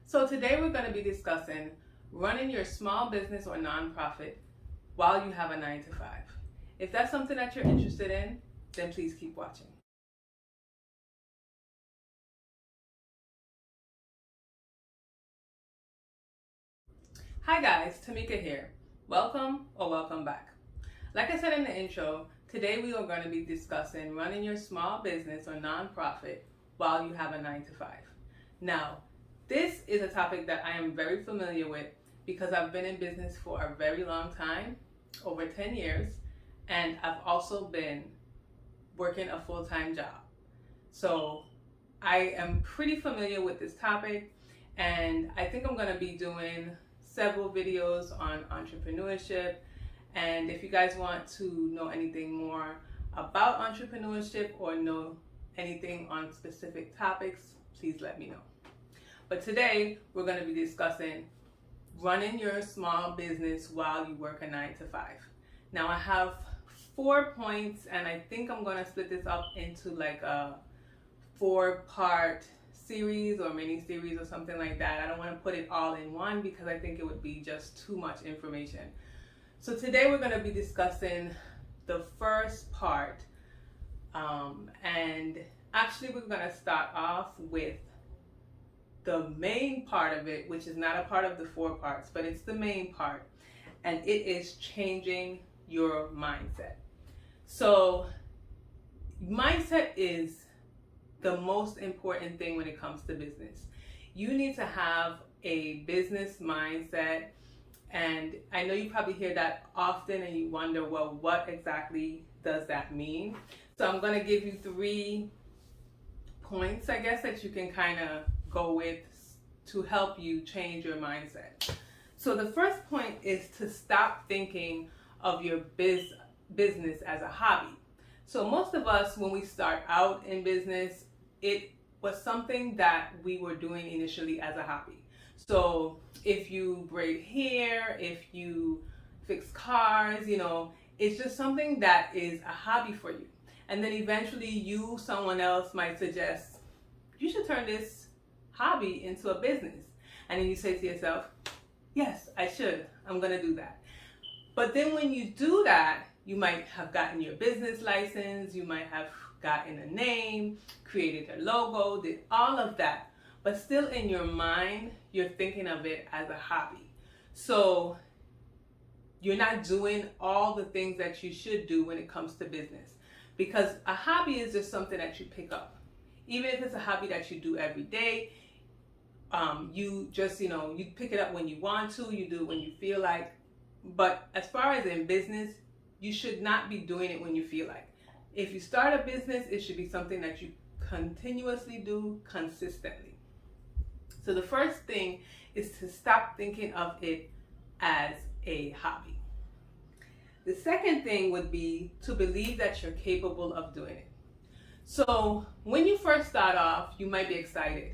So today we're going to be discussing running your small business or nonprofit while you have a 9 to 5. If that's something that you're interested in, then please keep watching. Hi guys, Tamika here. Welcome or welcome back. Like I said in the intro, today we are going to be discussing running your small business or nonprofit while you have a 9 to 5. Now, this is a topic that I am very familiar with because I've been in business for a very long time, over 10 years, and I've also been working a full-time job. So I am pretty familiar with this topic, and I think I'm going to be doing several videos on entrepreneurship. And if you guys want to know anything more about entrepreneurship or know anything on specific topics, please let me know. But today we're going to be discussing running your small business while you work a 9 to 5. Now I have 4 points, and I think I'm going to split this up into like a 4-part series or mini series or something like that. I don't want to put it all in one because I think it would be just too much information. So today we're going to be discussing the first part, and actually we're going to start off with the main part of it, which is not a part of the 4 parts, but it's the main part, and it is changing your mindset. So mindset is the most important thing when it comes to business. You need to have a business mindset, and I know you probably hear that often and you wonder, well, what exactly does that mean? So I'm going to give you 3 points, I guess, that you can kind of go with to help you change your mindset. So the first point is to stop thinking of your business as a hobby. So most of us, when we start out in business, it was something that we were doing initially as a hobby. So if you braid hair, if you fix cars, it's just something that is a hobby for you. And then eventually someone else might suggest, you should turn this hobby into a business. And then you say to yourself, yes, I should. I'm going to do that. But then when you do that, you might have gotten your business license, you might have gotten a name, created a logo, did all of that. But still in your mind, you're thinking of it as a hobby. So you're not doing all the things that you should do when it comes to business. Because a hobby is just something that you pick up. Even if it's a hobby that you do every day, you just, you pick it up when you want to, you do it when you feel like. But as far as in business, you should not be doing it when you feel like. If you start a business, it should be something that you continuously do consistently. So the first thing is to stop thinking of it as a hobby. The second thing would be to believe that you're capable of doing it. So when you first start off, you might be excited.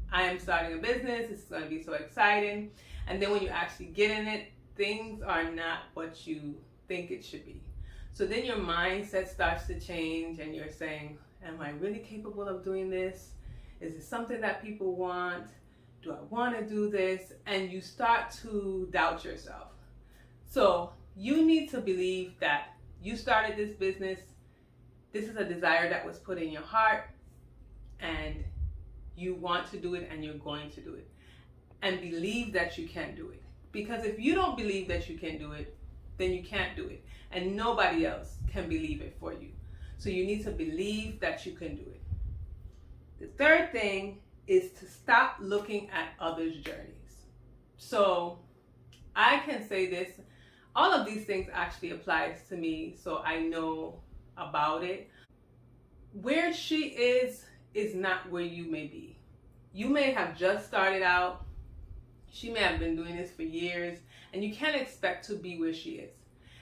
I am starting a business, it's going to be so exciting. And then when you actually get in it, things are not what you think it should be. So then your mindset starts to change and you're saying, am I really capable of doing this? Is it something that people want? Do I want to do this? And you start to doubt yourself. So you need to believe that you started this business. This is a desire that was put in your heart, and you want to do it and you're going to do it. And believe that you can do it. Because if you don't believe that you can do it, then you can't do it. And nobody else can believe it for you. So you need to believe that you can do it. The third thing is to stop looking at others' journeys. So I can say this, all of these things actually applies to me, so I know about it. Where she is not where you may be. You may have just started out. She may have been doing this for years, and you can't expect to be where she is.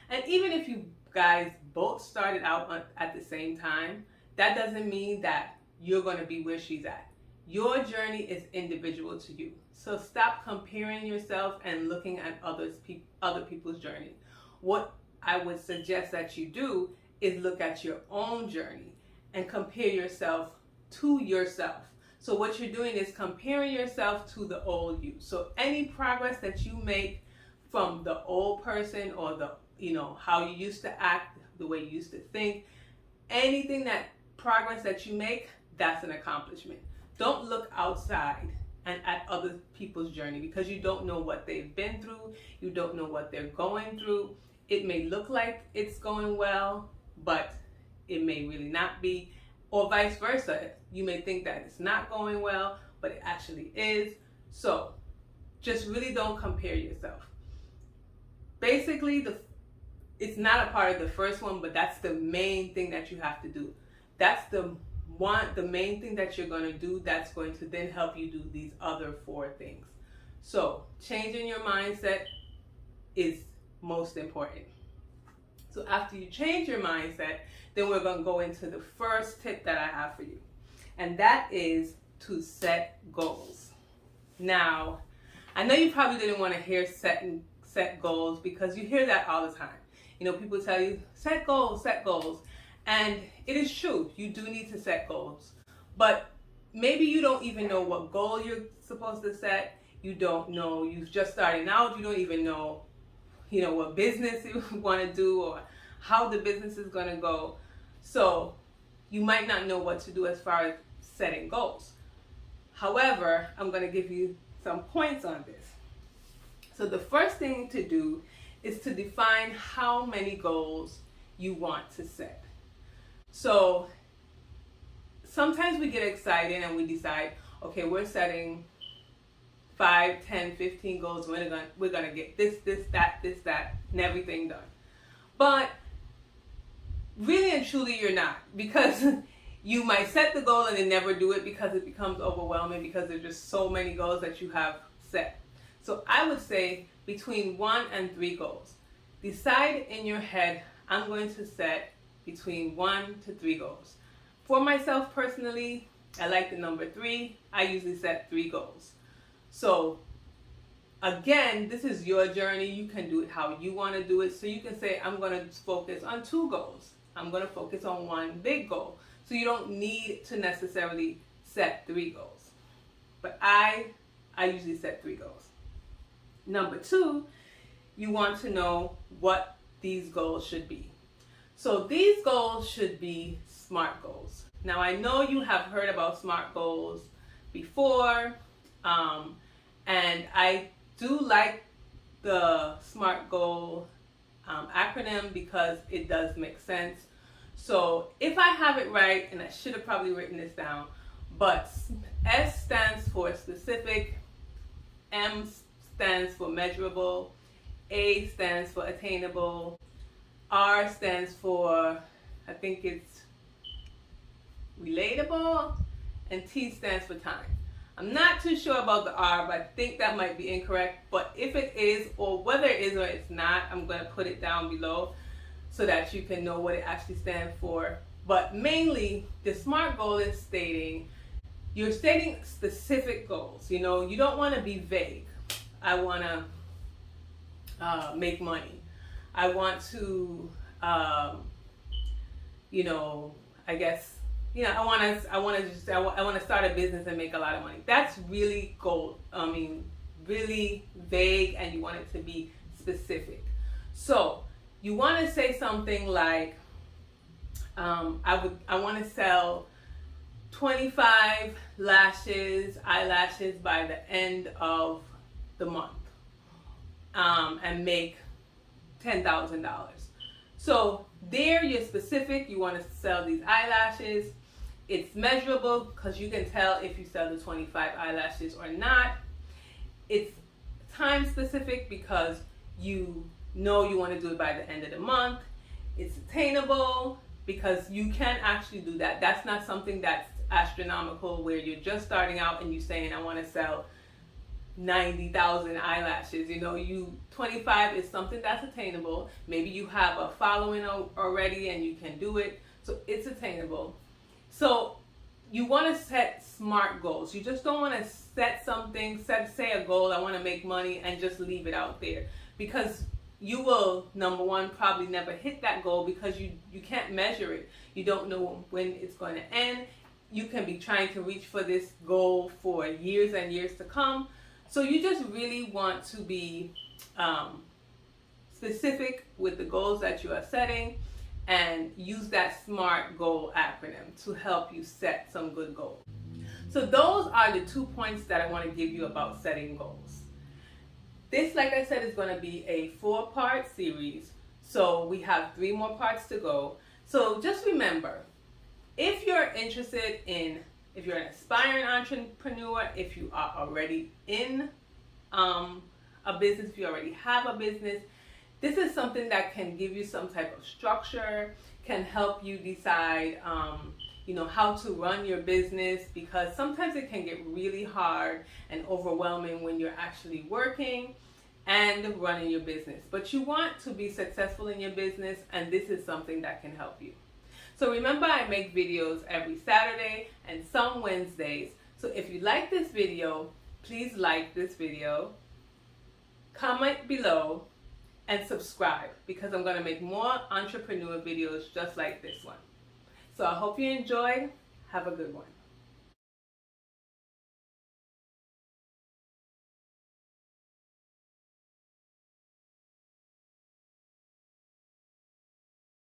And even if you guys both started out at the same time, that doesn't mean that you're going to be where she's at. Your journey is individual to you. So stop comparing yourself and looking at other people's journey. What I would suggest that you do is look at your own journey and compare yourself to yourself. So what you're doing is comparing yourself to the old you. So any progress that you make from the old person, or the, how you used to act, the way you used to think, anything that progress that you make, that's an accomplishment. Don't look outside and at other people's journey, because you don't know what they've been through. You don't know what they're going through. It may look like it's going well, but it may really not be, or vice versa. You may think that it's not going well, but it actually is. So just really don't compare yourself. Basically, it's not a part of the first one, but that's the main thing that you have to do. That's the main thing that you're going to do, that's going to then help you do these other 4 things. So changing your mindset is most important. So after you change your mindset, then we're going to go into the first tip that I have for you. And that is to set goals. Now, I know you probably didn't want to hear set goals, because you hear that all the time. People tell you, set goals, set goals. And it is true, you do need to set goals. But maybe you don't even know what goal you're supposed to set. You don't know, you've just started out, you don't even know, what business you want to do, or how the business is going to go. So you might not know what to do as far as setting goals. However, I'm going to give you some points on this. So the first thing to do is to define how many goals you want to set. So sometimes we get excited and we decide, okay, we're setting 5, 10, 15 goals. We're gonna get this, that, and everything done. But really and truly, you're not, because you might set the goal and then never do it, because it becomes overwhelming, because there's just so many goals that you have set. So I would say between 1 and 3 goals. Decide in your head, I'm going to set between 1 to 3 goals. For myself personally, I like the number 3. I usually set 3 goals. So again, this is your journey. You can do it how you want to do it. So you can say, I'm going to focus on 2 goals. I'm going to focus on 1 big goal. So you don't need to necessarily set 3 goals. But I usually set 3 goals. Number 2, you want to know what these goals should be. So these goals should be SMART goals. Now I know you have heard about SMART goals before, and I do like the SMART goal acronym, because it does make sense. So if I have it right, and I should have probably written this down, but S stands for specific, M stands for measurable, A stands for attainable, R stands for, I think it's relatable, and T stands for time. I'm not too sure about the R, but I think that might be incorrect. But if it is, or whether it is or it's not, I'm going to put it down below so that you can know what it actually stands for. But mainly, the SMART goal is you're stating specific goals. You don't want to be vague. I want to make money. I want to, I want to start a business and make a lot of money. That's really really vague, and you want it to be specific. So you want to say something like, I want to sell 25 eyelashes by the end of the month, and make $10,000. So there, you're specific. You want to sell these eyelashes. It's measurable, because you can tell if you sell the 25 eyelashes or not. It's time specific, because you know you want to do it by the end of the month. It's attainable, because you can actually do that. That's not something that's astronomical, where you're just starting out and you're saying, I want to sell 90,000 eyelashes. 25 is something that's attainable. Maybe you have a following already and you can do it. So it's attainable. So you want to set SMART goals. You just don't want to set something, say a goal, I want to make money, and just leave it out there. Because you will, number one, probably never hit that goal, because you can't measure it. You don't know when it's going to end. you can be trying to reach for this goal for years and years to come. So you just really want to be specific with the goals that you are setting, and use that SMART goal acronym to help you set some good goals. So those are the 2 points that I want to give you about setting goals. This, like I said, is going to be a 4-part series. So we have 3 more parts to go. So just remember, if you're interested in, if you're an aspiring entrepreneur, if you are already in a business, if you already have a business, this is something that can give you some type of structure, can help you decide, how to run your business, because sometimes it can get really hard and overwhelming when you're actually working and running your business. But you want to be successful in your business, and this is something that can help you. So remember, I make videos every Saturday and some Wednesdays. So if you like this video, please like this video, comment below, and subscribe, because I'm going to make more entrepreneur videos just like this one. So I hope you enjoyed. Have a good one.